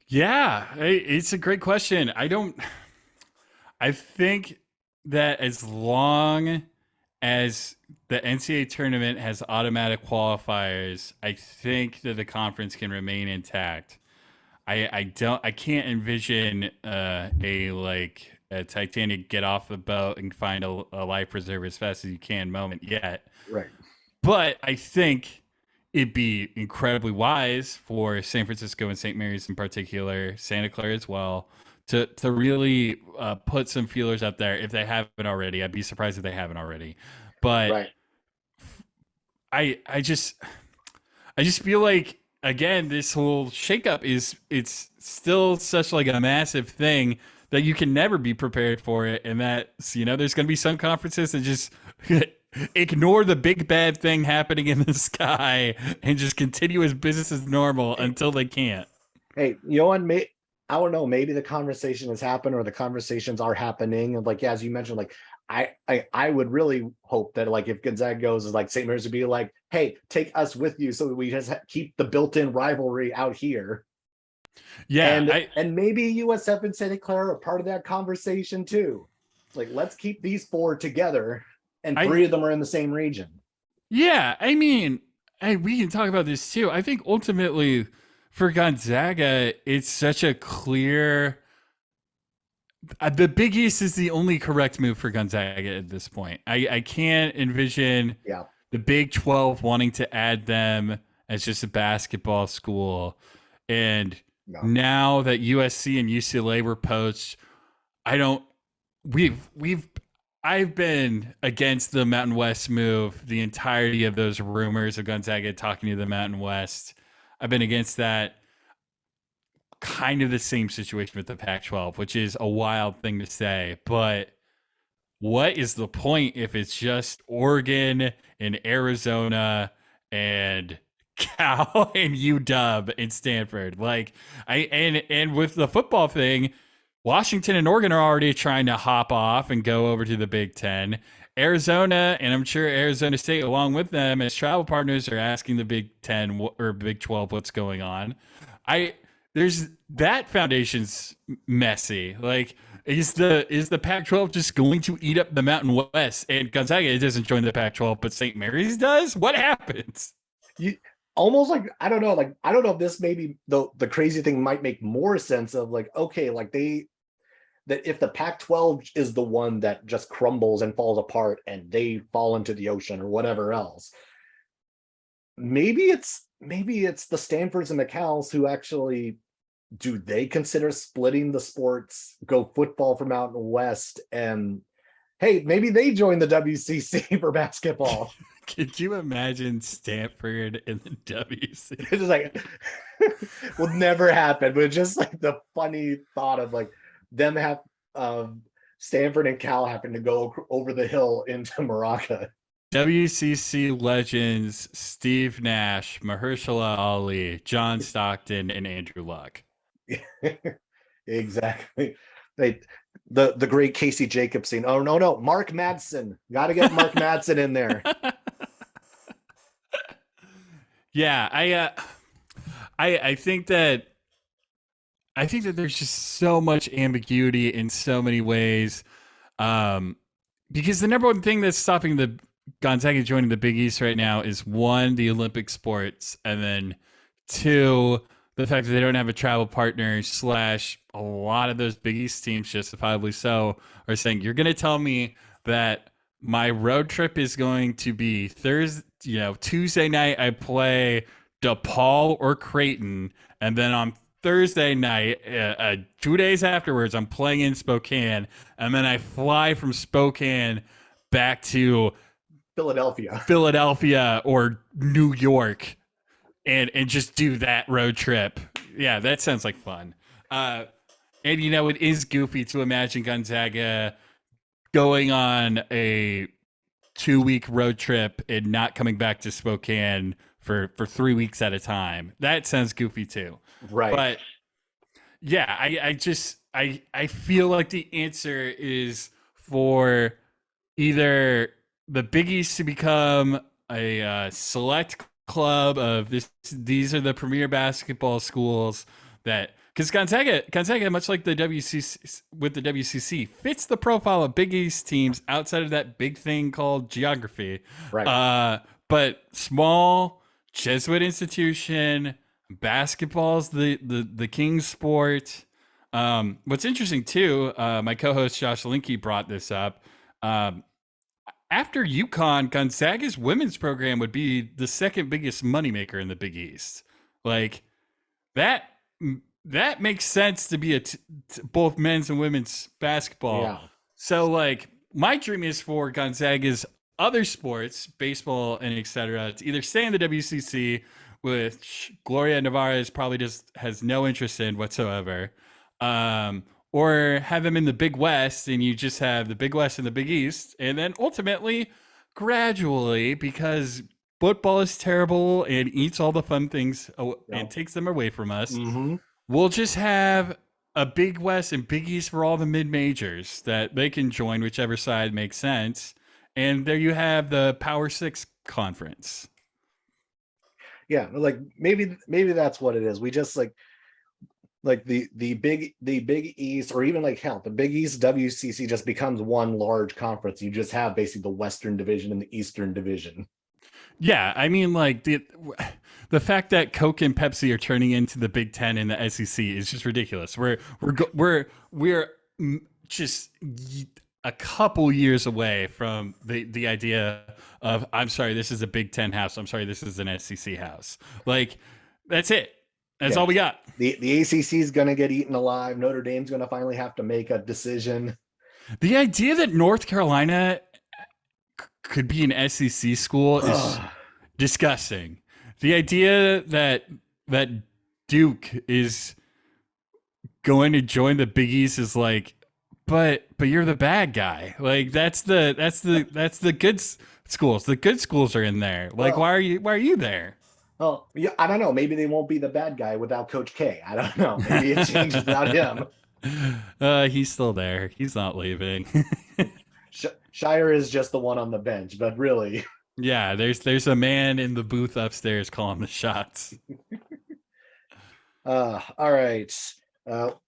Yeah, it's a great question. I think that as long as the NCAA tournament has automatic qualifiers, I think that the conference can remain intact. I can't envision a Titanic get off the boat and find a life preserver as fast as you can moment yet. Right. But I think it'd be incredibly wise for San Francisco and St. Mary's in particular, Santa Clara as well, to really put some feelers up there if they haven't already. I'd be surprised if they haven't already. But Right. I just feel like again this whole shakeup is it's still such like a massive thing that you can never be prepared for it, and that there's going to be some conferences that just ignore the big bad thing happening in the sky and just continue as business as normal Hey, until they can't. hey, you know what? I don't know. Maybe the conversation has happened, or the conversations are happening. And like, yeah, as you mentioned, like I would really hope that like if Gonzaga goes, is like St. Mary's would be like, hey, take us with you, so that we just keep the built-in rivalry out here. Yeah, I And maybe USF and Santa Clara are part of that conversation too. It's like, let's keep these four together, and I three of them are in the same region. yeah, I mean, we can talk about this too. I think ultimately for Gonzaga, it's such a clear. The Big East is the only correct move for Gonzaga at this point. I can't envision Yeah. the Big 12 wanting to add them as just a basketball school. And No. now that USC and UCLA were poached, I don't. We've I've been against the Mountain West move the entirety of those rumors of Gonzaga talking to the Mountain West. I've been against that. Kind of the same situation with the Pac 12, which is a wild thing to say. But what is the point if it's just Oregon and Arizona and Cal and UW and Stanford? And with the football thing, Washington and Oregon are already trying to hop off and go over to the Big Ten. Arizona, and I'm sure Arizona State, along with them as travel partners, are asking the Big Ten or Big 12 what's going on. I there's that foundation's messy. Like, is the Pac-12 just going to eat up the Mountain West and Gonzaga doesn't join the Pac-12, but St. Mary's does? What happens? You almost like, I don't know, like I don't know if this maybe the crazy thing might make more sense of like, okay, like that if the Pac-12 is the one that just crumbles and falls apart and they fall into the ocean or whatever else, maybe it's the Stanfords and the Cals who actually, do they consider splitting the sports, go football from Mountain West, and hey, maybe they join the WCC for basketball. Could you imagine Stanford in the WC? It's just like will never happen, but just like the funny thought of like them have Stanford and Cal happen to go over the hill into Maraca. WCC legends Steve Nash, Mahershala Ali, John Stockton, and Andrew Luck. Exactly. They the great Casey Jacobs scene. Oh no, Mark Madsen. Got to get Mark Madsen in there. Yeah, I think that there's just so much ambiguity in so many ways. Um, because the number one thing that's stopping the Gonzaga joining the Big East right now is one, the Olympic sports, and then two, the fact that they don't have a travel partner slash a lot of those Big East teams, justifiably so, are saying you're going to tell me that my road trip is going to be Thursday, Tuesday night I play DePaul or Creighton, and then on Thursday night, 2 days afterwards, I'm playing in Spokane, and then I fly from Spokane back to Philadelphia. Philadelphia or New York and just do that road trip. Yeah, that sounds like fun. And it is goofy to imagine Gonzaga going on a 2-week road trip and not coming back to Spokane for 3 weeks at a time. That sounds goofy too. Right. But yeah, I feel like the answer is for either the Big East to become a select club of this. These are the premier basketball schools that because Gonzaga, much like the WCC with the WCC, fits the profile of Big East teams outside of that big thing called geography. Right. But small Jesuit institution, basketball's the king sport. What's interesting too, my co-host Josh Linke brought this up. After UConn, Gonzaga's women's program would be the second biggest moneymaker in the Big East. Like that that makes sense to be both men's and women's basketball. Yeah. So like my dream is for Gonzaga's other sports, baseball and etc., to either stay in the WCC, which Gloria Navarez probably just has no interest in whatsoever, or have them in the Big West, and you just have the Big West and the Big East, and then ultimately, gradually, because football is terrible and eats all the fun things and takes them away from us, we'll just have a Big West and Big East for all the mid-majors that they can join whichever side makes sense. And there you have the Power Six conference. Yeah, like maybe that's what it is. We just like the Big East, or even like hell, the Big East WCC just becomes one large conference. You just have basically the Western Division and the Eastern Division. Yeah, I mean, like the fact that Coke and Pepsi are turning into the Big Ten and the SEC is just ridiculous. We're just a couple years away from the idea of, I'm sorry, this is a Big Ten house. I'm sorry, this is an SEC house. Like that's it. That's all we got. The ACC is going to get eaten alive. Notre Dame's going to finally have to make a decision. The idea that North Carolina could be an SEC school is disgusting. The idea that Duke is going to join the Big East is like, but you're the bad guy. Like that's the good schools. The good schools are in there. Like why are you there? Well, yeah, I don't know. Maybe they won't be the bad guy without Coach K. I don't know. Maybe it changes without him. He's still there. He's not leaving. Shire is just the one on the bench, but really. Yeah, there's a man in the booth upstairs calling the shots. All right. Well,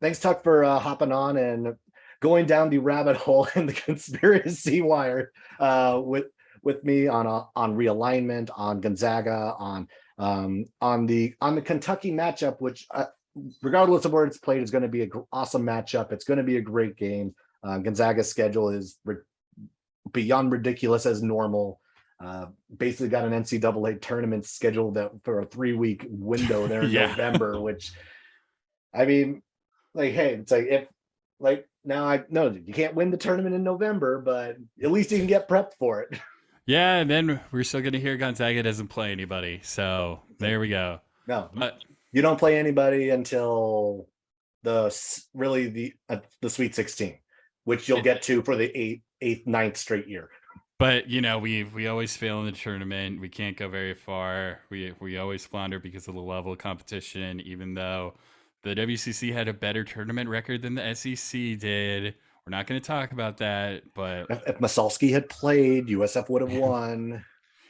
thanks, Tuck, for hopping on and going down the rabbit hole in the conspiracy wire with me on realignment, on Gonzaga, on the Kentucky matchup, which regardless of where it's played, is going to be an awesome matchup. It's going to be a great game. Gonzaga's schedule is beyond ridiculous as normal. Basically got an NCAA tournament scheduled for a 3-week window there in November, which, I mean, like, hey, it's like, if like, now I know you can't win the tournament in November, but at least you can get prepped for it. Yeah, and then we're still going to hear Gonzaga doesn't play anybody. So there we go. No, you don't play anybody until the Sweet 16, which you'll get to for the ninth straight year. But you know, we always fail in the tournament. We can't go very far. We always flounder because of the level of competition, even though the WCC had a better tournament record than the SEC did. We're not going to talk about that, but if Masalski had played, USF would have won.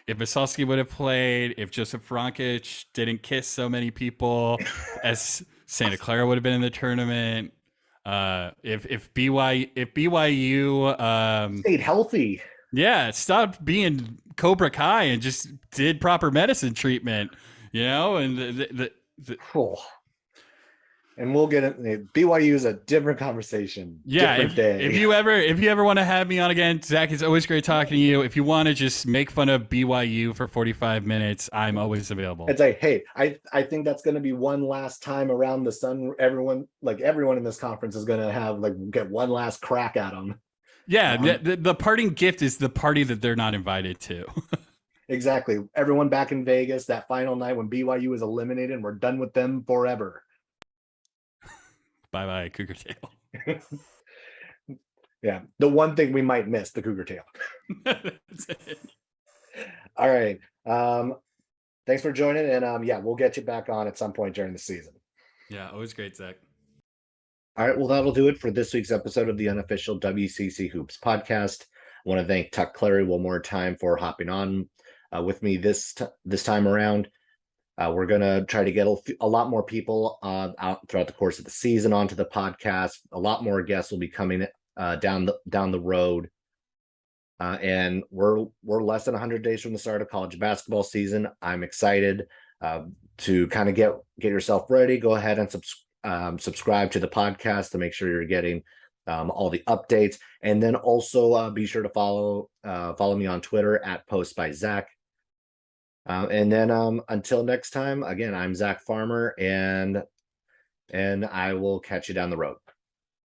If Masalski would have played, if Joseph Frankic didn't kiss so many people, as Santa Clara would have been in the tournament. If BYU stayed healthy, stopped being Cobra Kai and just did proper medicine treatment, you know, and cool. And we'll get it. BYU is a different conversation. Yeah. Different day. If you ever want to have me on again, Zach, it's always great talking to you. If you want to just make fun of BYU for 45 minutes, I'm always available. It's like, hey, I think that's going to be one last time around the sun. Everyone in this conference is going to get one last crack at them. Yeah. The parting gift is the party that they're not invited to. Exactly. Everyone back in Vegas, that final night when BYU is eliminated and we're done with them forever. Bye-bye, Cougar Tail. Yeah, the one thing we might miss, the Cougar Tail. That's it. All right. Thanks for joining, and we'll get you back on at some point during the season. Yeah, always great, Zach. All right, well, that'll do it for this week's episode of the Unofficial WCC Hoops podcast. I want to thank Tuck Clarry one more time for hopping on with me this time around. We're gonna try to get a lot more people out throughout the course of the season onto the podcast. A lot more guests will be coming down the road. And we're less than 100 days from the start of college basketball season. I'm excited to kind of get yourself ready. Go ahead and subscribe to the podcast to make sure you're getting all the updates, and then also be sure to follow me on Twitter at Post by Zach. And then until next time, again, I'm Zach Farmer, and I will catch you down the road.